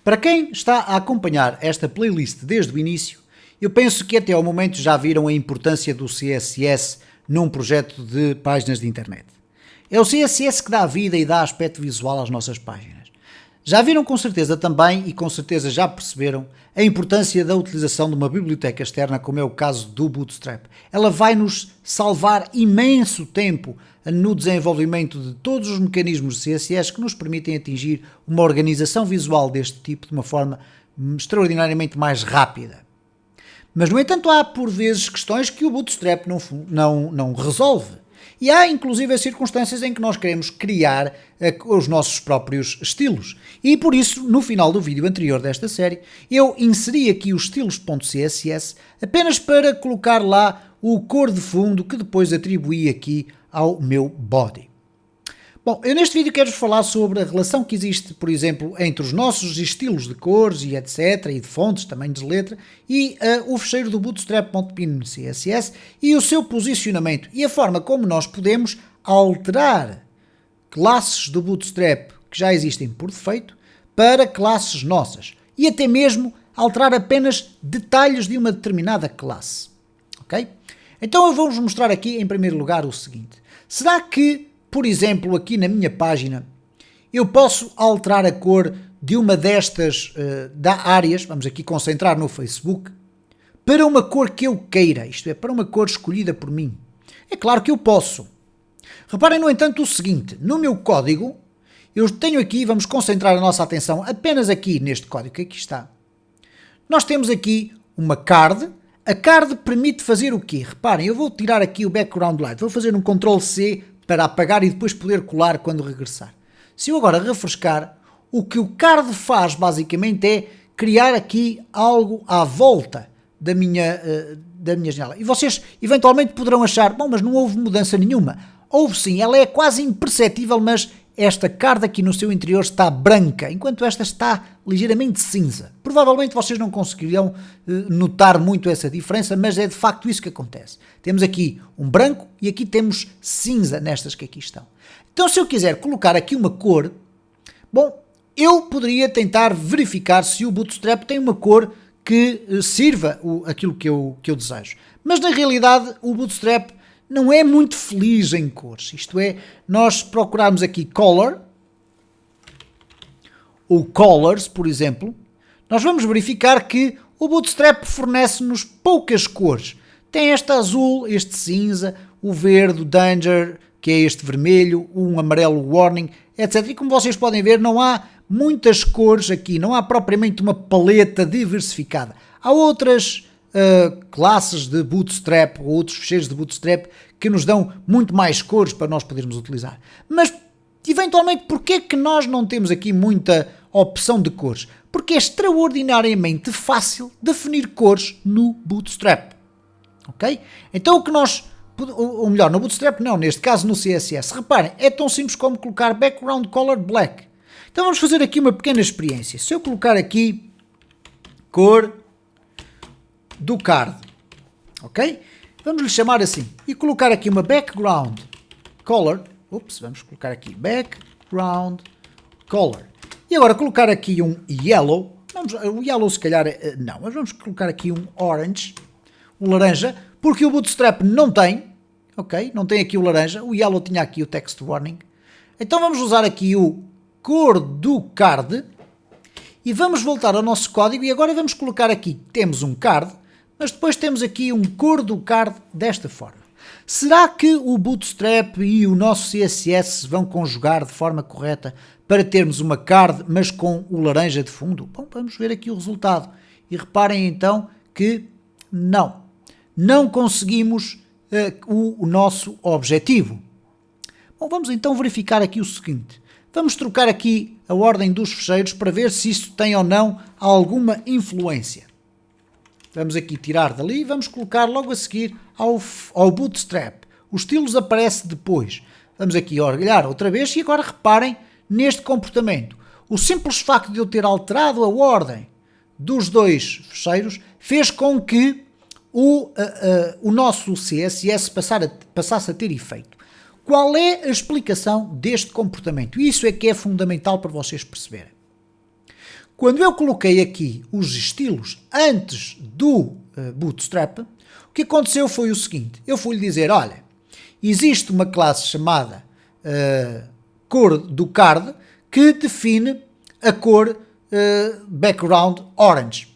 Para quem está a acompanhar esta playlist desde o início, eu penso que até ao momento já viram a importância do CSS num projeto de páginas de internet. É o CSS que dá vida e dá aspecto visual às nossas páginas. Já viram com certeza também, e com certeza já perceberam, a importância da utilização de uma biblioteca externa, como é o caso do Bootstrap. Ela vai nos salvar imenso tempo no desenvolvimento de todos os mecanismos de CSS que nos permitem atingir uma organização visual deste tipo de uma forma extraordinariamente mais rápida. Mas, no entanto, há por vezes questões que o Bootstrap não resolve. E há inclusive circunstâncias em que nós queremos criar os nossos próprios estilos. E por isso, no final do vídeo anterior desta série, eu inseri aqui os estilos.css apenas para colocar lá o cor de fundo que depois atribuí aqui ao meu body. Bom, eu neste vídeo quero-vos falar sobre a relação que existe, por exemplo, entre os nossos estilos de cores e etc, e de fontes, tamanhos de letra, e o fecheiro do bootstrap.pin.css e o seu posicionamento e a forma como nós podemos alterar classes do Bootstrap que já existem por defeito para classes nossas e até mesmo alterar apenas detalhes de uma determinada classe. Ok? Então eu vou-vos mostrar aqui em primeiro lugar o seguinte. Será que, por exemplo, aqui na minha página, eu posso alterar a cor de uma destas áreas, vamos aqui concentrar no Facebook, para uma cor que eu queira, isto é, para uma cor escolhida por mim? É claro que eu posso. Reparem, no entanto, o seguinte, no meu código, eu tenho aqui, vamos concentrar a nossa atenção apenas aqui neste código que aqui está. Nós temos aqui uma card. A card permite fazer o quê? Reparem, eu vou tirar aqui o background light, vou fazer um Ctrl+C para apagar e depois poder colar quando regressar. Se eu agora refrescar, o que o card faz basicamente é criar aqui algo à volta da minha janela. E vocês eventualmente poderão achar, bom, mas não houve mudança nenhuma. Houve sim, ela é quase imperceptível, mas esta card aqui no seu interior está branca, enquanto esta está ligeiramente cinza. Provavelmente vocês não conseguirão notar muito essa diferença, mas é de facto isso que acontece. Temos aqui um branco e aqui temos cinza nestas que aqui estão. Então, se eu quiser colocar aqui uma cor, bom, eu poderia tentar verificar se o Bootstrap tem uma cor que sirva aquilo que eu desejo. Mas na realidade o Bootstrap não é muito feliz em cores, isto é, nós procurarmos aqui color, ou colors, por exemplo, nós vamos verificar que o Bootstrap fornece-nos poucas cores. Tem este azul, este cinza, o verde, o danger, que é este vermelho, um amarelo warning, etc. E como vocês podem ver, não há muitas cores aqui, não há propriamente uma paleta diversificada. Há outras classes de Bootstrap ou outros fecheiros de Bootstrap que nos dão muito mais cores para nós podermos utilizar. Mas, eventualmente, porquê é que nós não temos aqui muita opção de cores? Porque é extraordinariamente fácil definir cores no Bootstrap. Ok? Então o que nós, ou melhor, no Bootstrap não, neste caso no CSS, reparem, é tão simples como colocar background color black. Então vamos fazer aqui uma pequena experiência. Se eu colocar aqui cor do card, ok? Vamos lhe chamar assim e colocar aqui uma background color, vamos colocar aqui background color e agora colocar aqui um yellow, o yellow se calhar não, mas vamos colocar aqui um orange, o laranja, porque o Bootstrap não tem, ok? Não tem aqui o laranja, o yellow tinha aqui o text warning, então vamos usar aqui o cor do card e vamos voltar ao nosso código e agora vamos colocar aqui, temos um card, mas depois temos aqui um cor do card desta forma. Será que o Bootstrap e o nosso CSS vão conjugar de forma correta para termos uma card, mas com o laranja de fundo? Bom, vamos ver aqui o resultado. E reparem então que não conseguimos o nosso objetivo. Bom, vamos então verificar aqui o seguinte. Vamos trocar aqui a ordem dos fecheiros para ver se isso tem ou não alguma influência. Vamos aqui tirar dali e vamos colocar logo a seguir ao Bootstrap. Os estilos aparecem depois. Vamos aqui olhar outra vez e agora reparem neste comportamento. O simples facto de eu ter alterado a ordem dos dois fecheiros fez com que o nosso CSS passasse a ter efeito. Qual é a explicação deste comportamento? Isso é que é fundamental para vocês perceberem. Quando eu coloquei aqui os estilos antes do Bootstrap, o que aconteceu foi o seguinte, eu fui-lhe dizer, olha, existe uma classe chamada cor do card que define a cor background orange.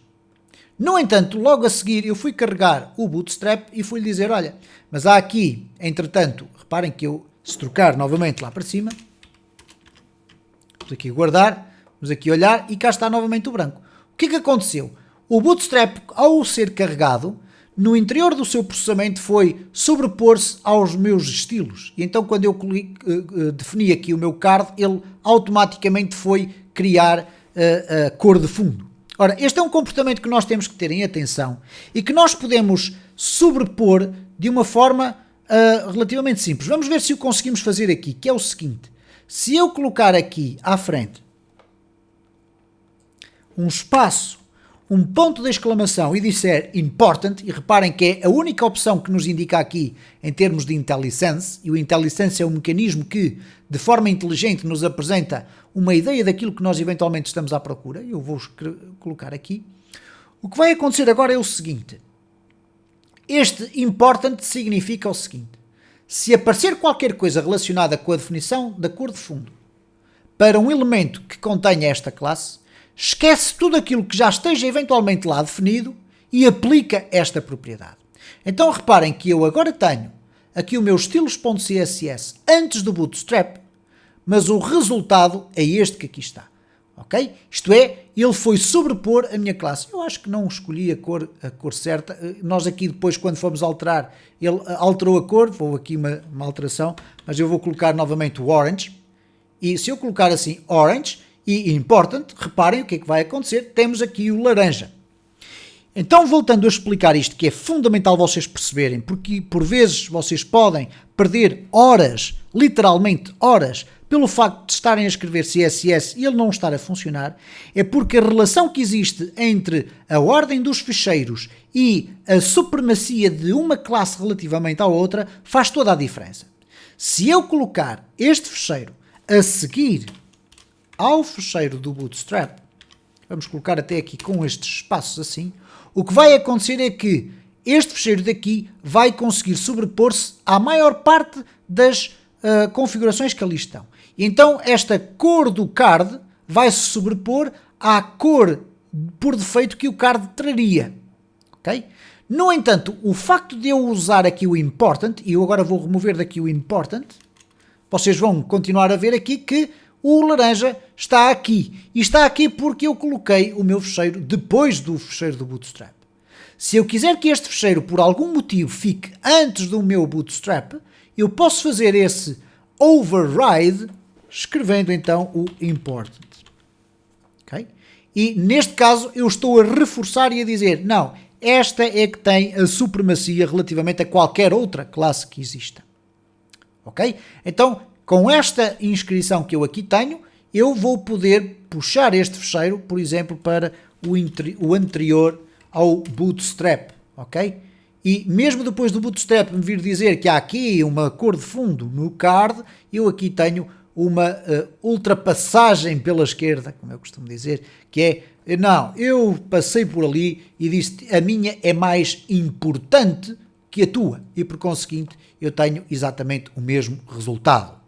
No entanto, logo a seguir eu fui carregar o Bootstrap e fui-lhe dizer, olha, mas há aqui, entretanto, reparem que eu, se trocar novamente lá para cima, vamos aqui guardar, vamos aqui olhar e cá está novamente o branco. O que é que aconteceu? O Bootstrap, ao ser carregado, no interior do seu processamento foi sobrepor-se aos meus estilos. E então quando eu defini aqui o meu card, ele automaticamente foi criar a cor de fundo. Ora, este é um comportamento que nós temos que ter em atenção e que nós podemos sobrepor de uma forma relativamente simples. Vamos ver se o conseguimos fazer aqui, que é o seguinte. Se eu colocar aqui à frente um espaço, um ponto de exclamação e disser important, e reparem que é a única opção que nos indica aqui em termos de IntelliSense, e o IntelliSense é um mecanismo que, de forma inteligente, nos apresenta uma ideia daquilo que nós eventualmente estamos à procura. Eu vou colocar aqui. O que vai acontecer agora é o seguinte. Este important significa o seguinte. Se aparecer qualquer coisa relacionada com a definição da cor de fundo para um elemento que contenha esta classe, esquece tudo aquilo que já esteja eventualmente lá definido e aplica esta propriedade. Então reparem que eu agora tenho aqui o meu estilos.css antes do Bootstrap, mas o resultado é este que aqui está. Ok? Isto é, ele foi sobrepor a minha classe. Eu acho que não escolhi a cor certa. Nós aqui depois, quando fomos alterar, ele alterou a cor. Vou aqui uma alteração, mas eu vou colocar novamente o orange. E se eu colocar assim orange e important, reparem o que é que vai acontecer. Temos aqui o laranja. Então, voltando a explicar isto, que é fundamental vocês perceberem, porque por vezes vocês podem perder horas, literalmente horas, pelo facto de estarem a escrever CSS e ele não estar a funcionar, é porque a relação que existe entre a ordem dos ficheiros e a supremacia de uma classe relativamente à outra faz toda a diferença. Se eu colocar este ficheiro a seguir ao ficheiro do Bootstrap, vamos colocar até aqui com estes espaços assim, o que vai acontecer é que este ficheiro daqui vai conseguir sobrepor-se à maior parte das configurações que ali estão. E então esta cor do card vai se sobrepor à cor por defeito que o card traria. Okay? No entanto, o facto de eu usar aqui o important, e eu agora vou remover daqui o important, vocês vão continuar a ver aqui que o laranja está aqui. E está aqui porque eu coloquei o meu ficheiro depois do ficheiro do Bootstrap. Se eu quiser que este ficheiro, por algum motivo, fique antes do meu Bootstrap, eu posso fazer esse override escrevendo então o important. Okay? E neste caso eu estou a reforçar e a dizer, não, esta é que tem a supremacia relativamente a qualquer outra classe que exista. Ok? Então, com esta inscrição que eu aqui tenho, eu vou poder puxar este ficheiro, por exemplo, para o anterior ao Bootstrap, ok? E mesmo depois do Bootstrap me vir dizer que há aqui uma cor de fundo no card, eu aqui tenho uma ultrapassagem pela esquerda, como eu costumo dizer, que é, não, eu passei por ali e disse, a minha é mais importante que a tua, e por conseguinte eu tenho exatamente o mesmo resultado.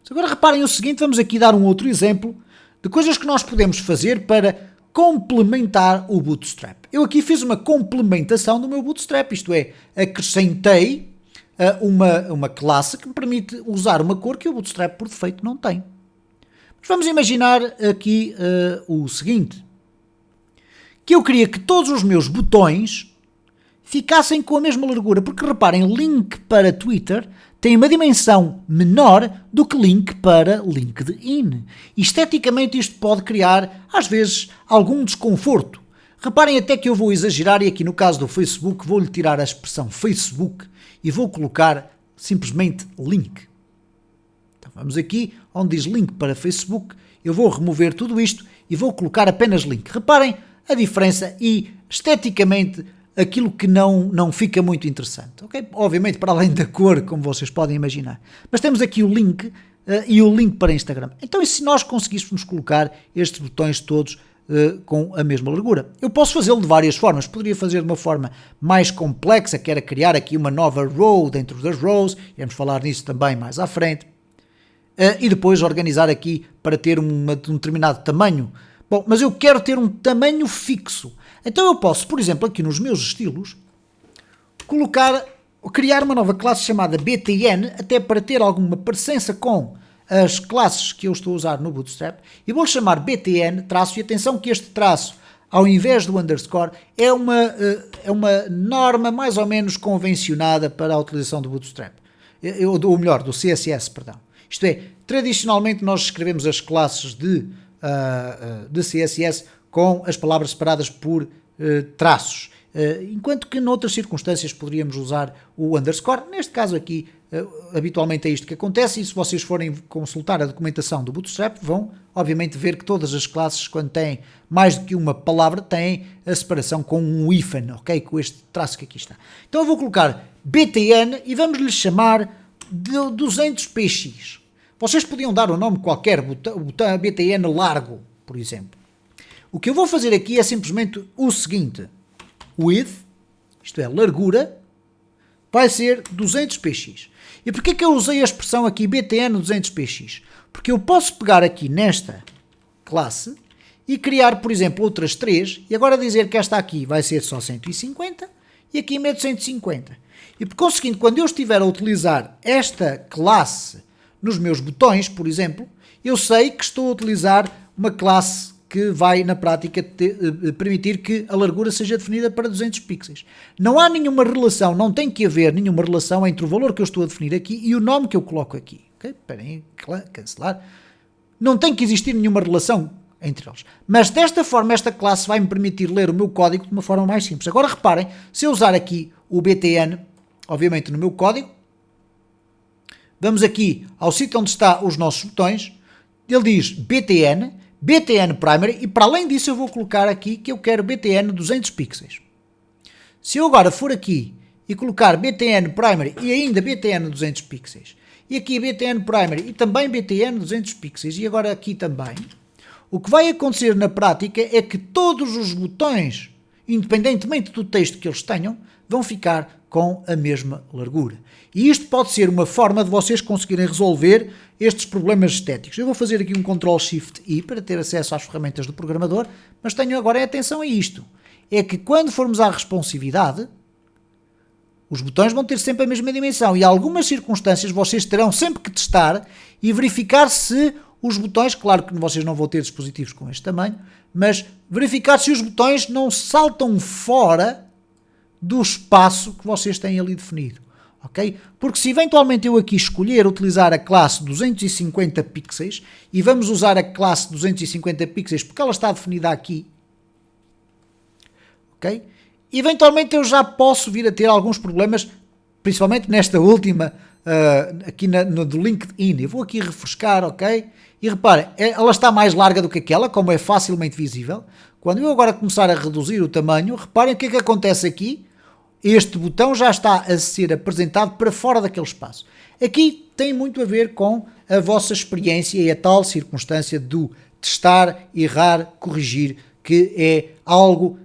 Agora reparem o seguinte, vamos aqui dar um outro exemplo de coisas que nós podemos fazer para complementar o Bootstrap. Eu aqui fiz uma complementação do meu Bootstrap, isto é, acrescentei uma classe que me permite usar uma cor que o Bootstrap por defeito não tem. Mas vamos imaginar aqui o seguinte, que eu queria que todos os meus botões ficassem com a mesma largura, porque reparem, link para Twitter tem uma dimensão menor do que link para LinkedIn. Esteticamente isto pode criar, às vezes, algum desconforto. Reparem até que eu vou exagerar e aqui no caso do Facebook vou-lhe tirar a expressão Facebook e vou colocar simplesmente link. Então vamos aqui, onde diz link para Facebook, eu vou remover tudo isto e vou colocar apenas link. Reparem a diferença e esteticamente aquilo que não fica muito interessante, ok? Obviamente para além da cor, como vocês podem imaginar. Mas temos aqui o link e o link para Instagram. Então, e se nós conseguíssemos colocar estes botões todos com a mesma largura? Eu posso fazê-lo de várias formas. Poderia fazer de uma forma mais complexa, que era criar aqui uma nova row dentro das rows, iremos falar nisso também mais à frente, e depois organizar aqui para ter um determinado tamanho. Bom, mas eu quero ter um tamanho fixo. Então eu posso, por exemplo, aqui nos meus estilos, criar uma nova classe chamada BTN, até para ter alguma parecença com as classes que eu estou a usar no Bootstrap, e vou-lhe chamar BTN, traço, e atenção que este traço, ao invés do underscore, é uma norma mais ou menos convencionada para a utilização do Bootstrap, ou melhor, do CSS, perdão. Isto é, tradicionalmente nós escrevemos as classes de CSS com as palavras separadas por traços, enquanto que noutras circunstâncias poderíamos usar o underscore. Neste caso aqui, habitualmente é isto que acontece, e se vocês forem consultar a documentação do Bootstrap, vão obviamente ver que todas as classes, quando têm mais do que uma palavra, têm a separação com um hífen, ok? Com este traço que aqui está. Então eu vou colocar BTN e vamos lhe chamar de 200px. Vocês podiam dar um nome qualquer, botão BTN largo, por exemplo. O que eu vou fazer aqui é simplesmente o seguinte: width, isto é, largura, vai ser 200px. E porquê que eu usei a expressão aqui BTN 200px? Porque eu posso pegar aqui nesta classe e criar, por exemplo, outras 3, e agora dizer que esta aqui vai ser só 150 e aqui meto 150. E por conseguinte, quando eu estiver a utilizar esta classe nos meus botões, por exemplo, eu sei que estou a utilizar uma classe que vai, na prática, permitir que a largura seja definida para 200 pixels. Não há nenhuma relação, não tem que haver nenhuma relação entre o valor que eu estou a definir aqui e o nome que eu coloco aqui. Ok? Espera aí, cancelar. Não tem que existir nenhuma relação entre eles. Mas desta forma, esta classe vai me permitir ler o meu código de uma forma mais simples. Agora reparem, se eu usar aqui o BTN, obviamente no meu código, vamos aqui ao sítio onde estão os nossos botões, ele diz BTN Primary, e para além disso eu vou colocar aqui que eu quero BTN 200 pixels. Se eu agora for aqui e colocar BTN Primary e ainda BTN 200 pixels, e aqui BTN Primary e também BTN 200 pixels, e agora aqui também, o que vai acontecer na prática é que todos os botões, independentemente do texto que eles tenham, vão ficar com a mesma largura. E isto pode ser uma forma de vocês conseguirem resolver estes problemas estéticos. Eu vou fazer aqui um Ctrl+Shift+I para ter acesso às ferramentas do programador, mas tenham agora atenção a isto. É que quando formos à responsividade, os botões vão ter sempre a mesma dimensão, e em algumas circunstâncias vocês terão sempre que testar e verificar se os botões, claro que vocês não vão ter dispositivos com este tamanho, mas verificar se os botões não saltam fora do espaço que vocês têm ali definido, ok? Porque se eventualmente eu aqui escolher utilizar a classe 250 pixels, e vamos usar a classe 250 pixels porque ela está definida aqui, ok? Eventualmente eu já posso vir a ter alguns problemas, principalmente nesta última, aqui do LinkedIn. Eu vou aqui refrescar, ok? E reparem, ela está mais larga do que aquela, como é facilmente visível. Quando eu agora começar a reduzir o tamanho, reparem o que é que acontece aqui. Este botão já está a ser apresentado para fora daquele espaço. Aqui tem muito a ver com a vossa experiência e a tal circunstância do testar, errar, corrigir, que é algo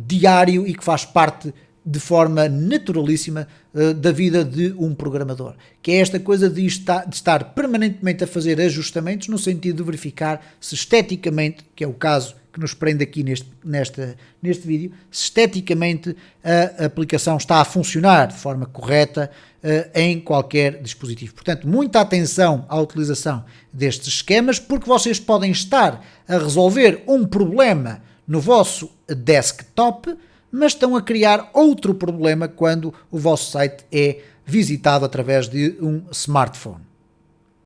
diário e que faz parte de forma naturalíssima da vida de um programador, que é esta coisa de estar permanentemente a fazer ajustamentos no sentido de verificar se esteticamente, que é o caso que nos prende aqui neste vídeo, se esteticamente a aplicação está a funcionar de forma correta em qualquer dispositivo. Portanto, muita atenção à utilização destes esquemas, porque vocês podem estar a resolver um problema no vosso desktop, mas estão a criar outro problema quando o vosso site é visitado através de um smartphone.